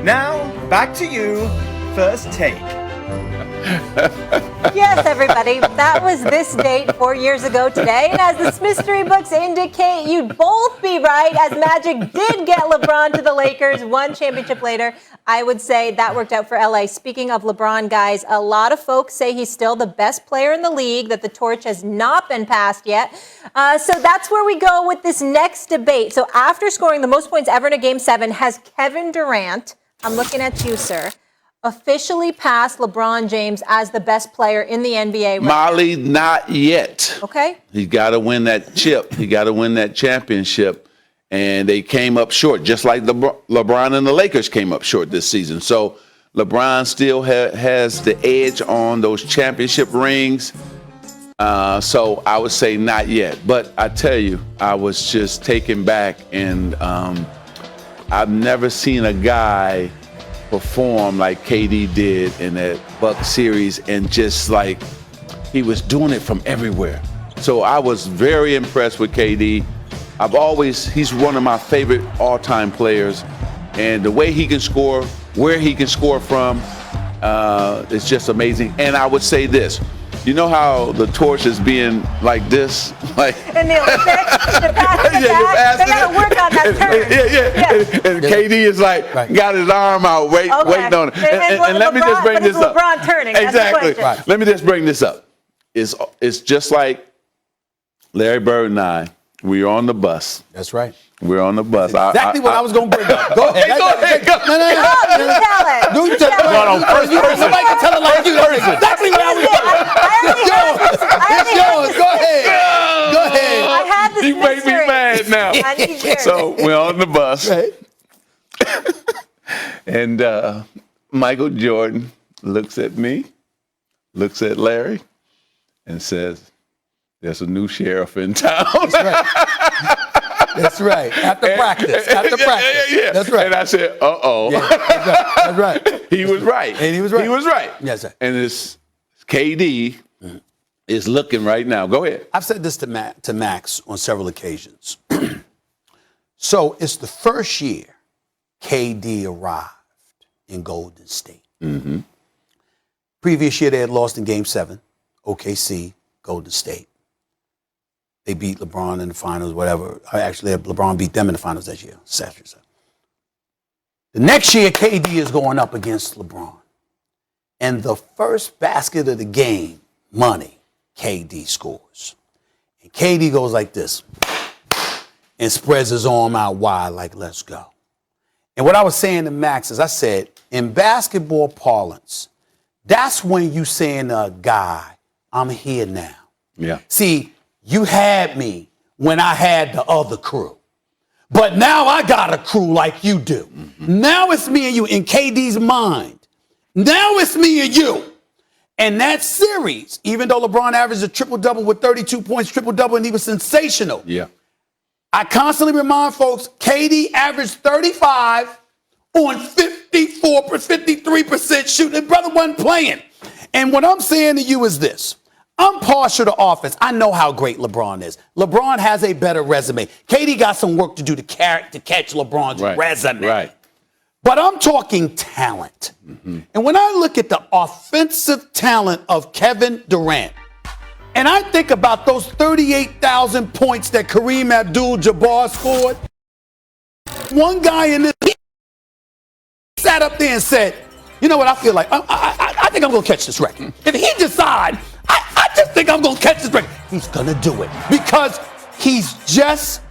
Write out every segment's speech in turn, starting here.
Now, back to you, First Take. Yes, everybody, that was this date 4 years ago today. And as the mystery books indicate, you'd both be right, as Magic did get LeBron to the Lakers one championship later. I would say that worked out for LA. Speaking of LeBron, guys, a lot of folks say he's still the best player in the league, that the torch has not been passed yet. So that's where we go with this next debate. So after scoring the most points ever in a Game 7, has Kevin Durant, I'm looking at you, sir, officially passed LeBron James as the best player in the NBA right Molly, now? not yet. Okay. He's got to win that chip. He got to win that championship. And they came up short, just like LeBron and the Lakers came up short this season. So LeBron still has the edge on those championship rings. So I would say not yet. But I tell you, I was just taken back. And I've never seen a guy perform like KD did in that Bucks series, and just like he was doing it from everywhere. So I was very impressed with KD. He's one of my favorite all-time players, and the way he can score, where he can score from, is just amazing. And I would say this, you know how the torch is being like this? Like in the Olympics, the pass in the back, they got to work on that turn. And KD is like, got his arm out, waiting on it. And let me just bring this up. LeBron turning. Exactly. Let me just bring this up. It's just like Larry Bird and I. We're on the bus. That's right. We're on the bus. Exactly what I was going to bring up. Go ahead. Go ahead. No. You tell it. Nobody can tell it like you. That's exactly what I was doing. It's yours. Go ahead. I had this You make me mad now. So we're on the bus. Right. And Michael Jordan looks at me, looks at Larry, and says, "There's a new sheriff in town." That's right. After practice. Yeah. That's right. And I said, uh-oh. Yeah, that's right. He was right. And he was right. He was right. Yes, sir. And it's KD is looking right now. Go ahead. I've said this to Max on several occasions. So it's the first year KD arrived in Golden State. Mm-hmm. Previous year they had lost in Game 7, OKC, Golden State. They beat LeBron in the finals, whatever. Actually, LeBron beat them in the finals that year. The next year, KD is going up against LeBron. And the first basket of the game, money, KD scores. And KD goes like this and spreads his arm out wide like, let's go. And what I was saying to Max is I said, in basketball parlance, that's when you saying to a guy, I'm here now. Yeah. See, you had me when I had the other crew. But now I got a crew like you do. Mm-hmm. Now it's me and you in KD's mind. Now it's me and you. And that series, even though LeBron averaged a triple-double with 32 points, triple-double, and he was sensational. Yeah. I constantly remind folks, KD averaged 35 on 53% shooting. His brother wasn't playing. And what I'm saying to you is this. I'm partial to offense. I know how great LeBron is. LeBron has a better resume. KD got some work to do to catch LeBron's resume. Right. But I'm talking talent. Mm-hmm. And when I look at the offensive talent of Kevin Durant, and I think about those 38,000 points that Kareem Abdul-Jabbar scored, one guy in this sat up there and said, you know what, I feel like, I think I'm going to catch this record. If he decides, I just think I'm going to catch this record. He's going to do it because he's just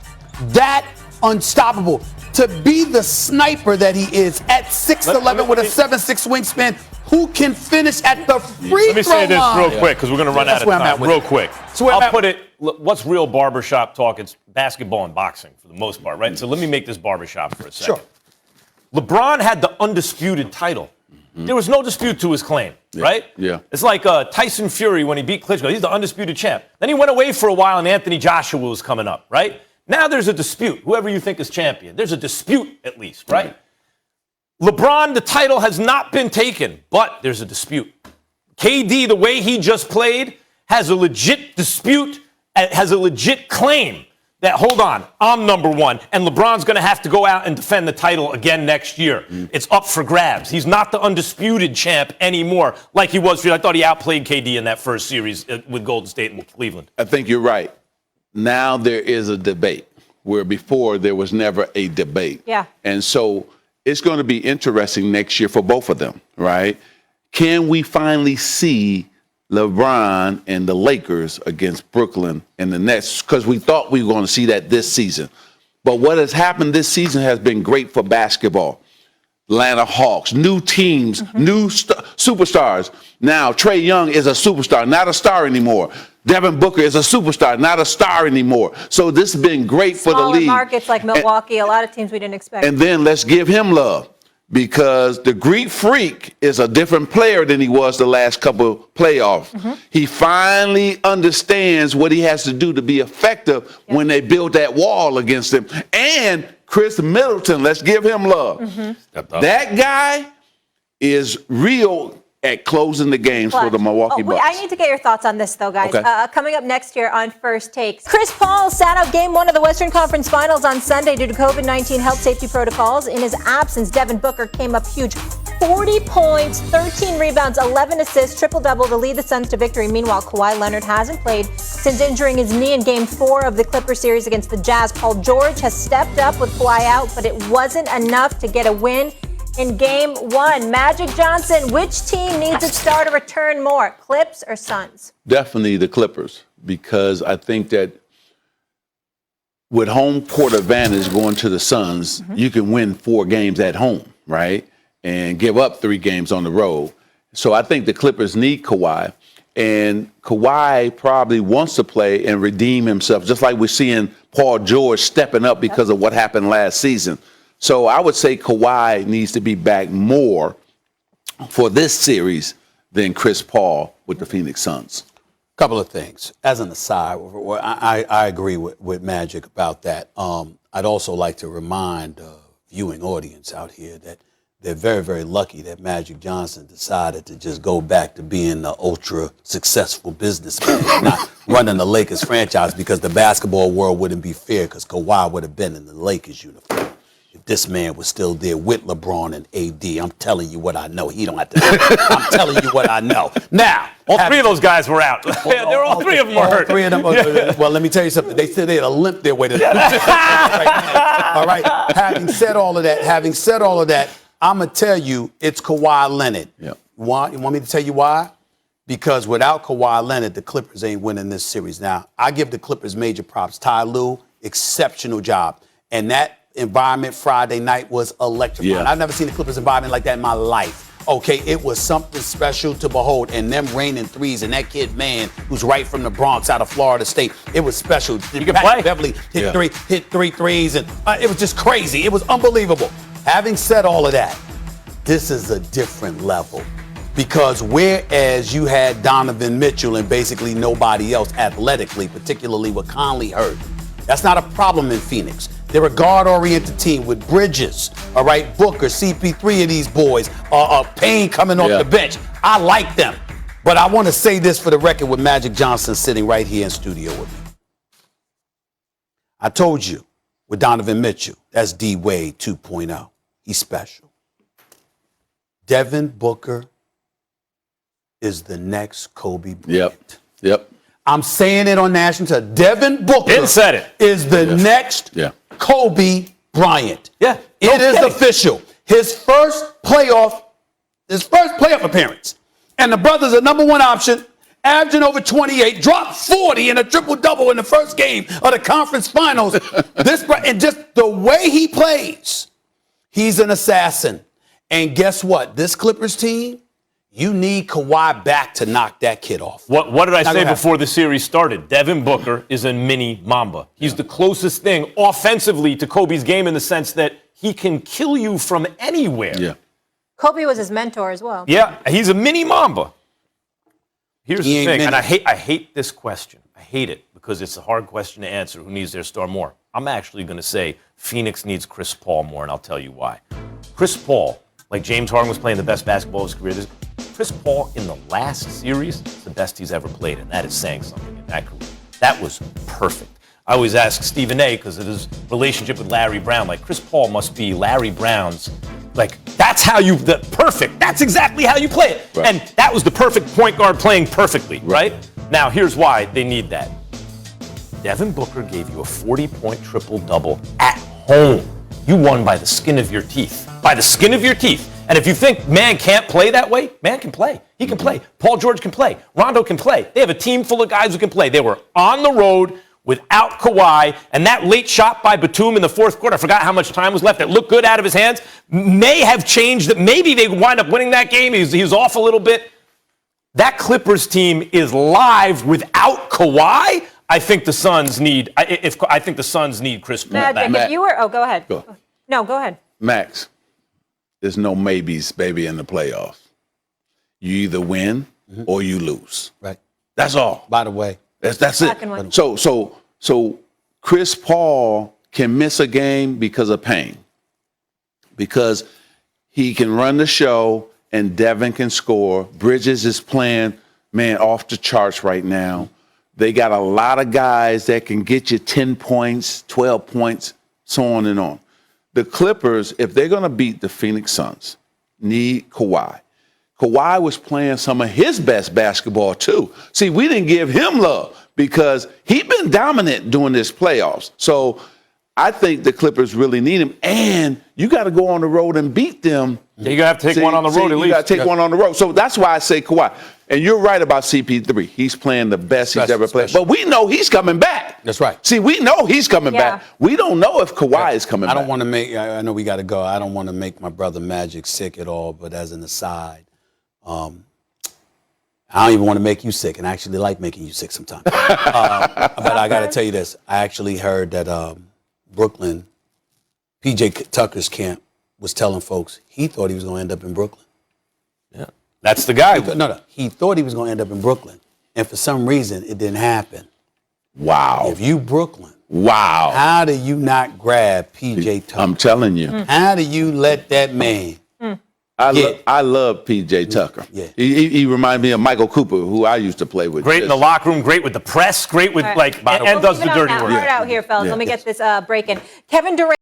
that unstoppable. To be the sniper that he is at 6'11" with a 7'6" wingspan, who can finish at the free throw line. Let me say this real quick because we're going to run out of time. Real quick. I'll put it, what's real barbershop talk? It's basketball and boxing for the most part, right? So let me make this barbershop for a second. Sure. LeBron had the undisputed title. There was no dispute to his claim, right? Yeah. It's like Tyson Fury when he beat Klitschko. He's the undisputed champ. Then he went away for a while and Anthony Joshua was coming up, right? Now there's a dispute. Whoever you think is champion, there's a dispute at least, right? LeBron, the title has not been taken, but there's a dispute. KD, the way he just played, has a legit dispute, has a legit claim that, hold on, I'm number one, and LeBron's going to have to go out and defend the title again next year. It's up for grabs. He's not the undisputed champ anymore like he was. I thought he outplayed KD in that first series with Golden State and Cleveland. I think you're right. Now there is a debate where before there was never a debate. Yeah. And so it's going to be interesting next year for both of them, right? Can we finally see LeBron and the Lakers against Brooklyn and the Nets? Because we thought we were going to see that this season. But what has happened this season has been great for basketball. Atlanta Hawks, new teams, new superstars. Now, Trae Young is a superstar, not a star anymore. Devin Booker is a superstar, not a star anymore. So this has been great for the Smaller league. markets like Milwaukee, a lot of teams we didn't expect. And then let's give him love, because the Greek Freak is a different player than he was the last couple playoffs. He finally understands what he has to do to be effective when they build that wall against him. And Chris Middleton, let's give him love. That guy is real at closing the games for the Milwaukee Bucks. I need to get your thoughts on this, though, guys. Okay. Coming up next year on First Takes, Chris Paul sat out Game 1 of the Western Conference Finals on Sunday due to COVID-19 health safety protocols. In his absence, Devin Booker came up huge. 40 points, 13 rebounds, 11 assists, triple-double to lead the Suns to victory. Meanwhile, Kawhi Leonard hasn't played since injuring his knee in Game 4 of the Clippers series against the Jazz. Paul George has stepped up with Kawhi out, but it wasn't enough to get a win in Game 1. Magic Johnson, which team needs its star to return more, Clips or Suns? Definitely the Clippers, because I think that with home court advantage going to the Suns, you can win 4 games at home, right? And give up 3 games on the road. So I think the Clippers need Kawhi. And Kawhi probably wants to play and redeem himself, just like we're seeing Paul George stepping up because of what happened last season. So I would say Kawhi needs to be back more for this series than Chris Paul with the Phoenix Suns. Couple of things. As an aside, I agree with Magic about that. I'd also like to remind the viewing audience out here that they're very, very lucky that Magic Johnson decided to just go back to being the ultra successful businessman, not running the Lakers franchise, because the basketball world wouldn't be fair, because Kawhi would have been in the Lakers uniform. This man was still there with LeBron and AD. I'm telling you what I know. He don't have to. I'm telling you what I know. Now, all 3 of those guys were out. All 3 of them were hurt. 3 of them. Well, let me tell you something. They said they had to limp their way to that. All right. Having said all of that, I'm gonna tell you it's Kawhi Leonard. Yep. Why? You want me to tell you why? Because without Kawhi Leonard, the Clippers ain't winning this series. Now, I give the Clippers major props. Ty Lue, exceptional job, and that environment Friday night was electrifying. Yeah. I've never seen the Clippers environment like that in my life. Okay, it was something special to behold, and them raining threes, and that kid, man, who's right from the Bronx out of Florida State, it was special. You can play. Beverly hit 3 threes, and it was just crazy. It was unbelievable. Having said all of that, this is a different level, because whereas you had Donovan Mitchell and basically nobody else athletically, particularly with Conley hurt, that's not a problem in Phoenix. They're a guard-oriented team with Bridges, all right, Booker, CP3 of these boys, Payne coming off the bench. I like them. But I want to say this for the record with Magic Johnson sitting right here in studio with me. I told you with Donovan Mitchell, that's D-Wade 2.0. He's special. Devin Booker is the next Kobe Bryant. Yep. I'm saying it on national television. Devin Booker is the next Kobe Bryant. Yeah. It is official. His first playoff appearance. And the brother's a number 1 option, averaging over 28, dropped 40 in a triple-double in the first game of the conference finals. And just the way he plays, he's an assassin. And guess what? This Clippers team, you need Kawhi back to knock that kid off. What did I say before the series started? Devin Booker is a mini Mamba. He's the closest thing offensively to Kobe's game in the sense that he can kill you from anywhere. Yeah. Kobe was his mentor as well. Yeah, he's a mini Mamba. Here's He the ain't thing, mini. and I hate this question. I hate it because it's a hard question to answer. Who needs their star more? I'm actually going to say Phoenix needs Chris Paul more, and I'll tell you why. Chris Paul, like James Harden was playing the best basketball of his career. Chris Paul in the last series, the best he's ever played, and that is saying something in that career. That was perfect. I always ask Stephen A. because of his relationship with Larry Brown. Like, Chris Paul must be Larry Brown's. Like, that's how perfect. That's exactly how you play it. Right. And that was the perfect point guard playing perfectly, right? Now, here's why they need that. Devin Booker gave you a 40-point triple-double at home. You won by the skin of your teeth. By the skin of your teeth. And if you think man can't play that way, man can play. He can play. Paul George can play. Rondo can play. They have a team full of guys who can play. They were on the road without Kawhi, and that late shot by Batum in the fourth quarter, I forgot how much time was left, it looked good out of his hands, may have changed that. Maybe they wind up winning that game. He's off a little bit. That Clippers team is live without Kawhi. I think the Suns need Chris Paul back. Magic, if you were, go ahead. Go. No, go ahead. Max, there's no maybes, baby, in the playoffs. You either win or you lose. Right. That's all. By the way. That's Black it. and white. So Chris Paul can miss a game because of pain. Because he can run the show and Devin can score. Bridges is playing, man, off the charts right now. They got a lot of guys that can get you 10 points, 12 points, so on and on. The Clippers, if they're going to beat the Phoenix Suns, need Kawhi. Kawhi was playing some of his best basketball, too. See, we didn't give him love because he's been dominant during this playoffs. So I think the Clippers really need him. And you got to go on the road and beat them. You're going to have to take one on the road at least. You got to take one on the road. So that's why I say Kawhi. And you're right about CP3. He's playing the best he's ever played. But we know he's coming back. That's right. See, we know he's coming back. We don't know if Kawhi is coming back. I don't want to make, I know we got to go. I don't want to make my brother Magic sick at all. But as an aside, I don't even want to make you sick. And I actually like making you sick sometimes. But I got to tell you this. I actually heard that Brooklyn, PJ Tucker's camp, was telling folks he thought he was going to end up in Brooklyn. Yeah. That's the guy. He thought he was going to end up in Brooklyn. And for some reason, it didn't happen. Wow. If you Brooklyn, wow. How do you not grab PJ Tucker? I'm telling you. How do you let that man? I love PJ Tucker. Yeah. He reminds me of Michael Cooper, who I used to play with. Great in the locker room, great with the press, great with, and does the dirty work. Hard out here, fellas. Let me get this break in. Kevin Durant.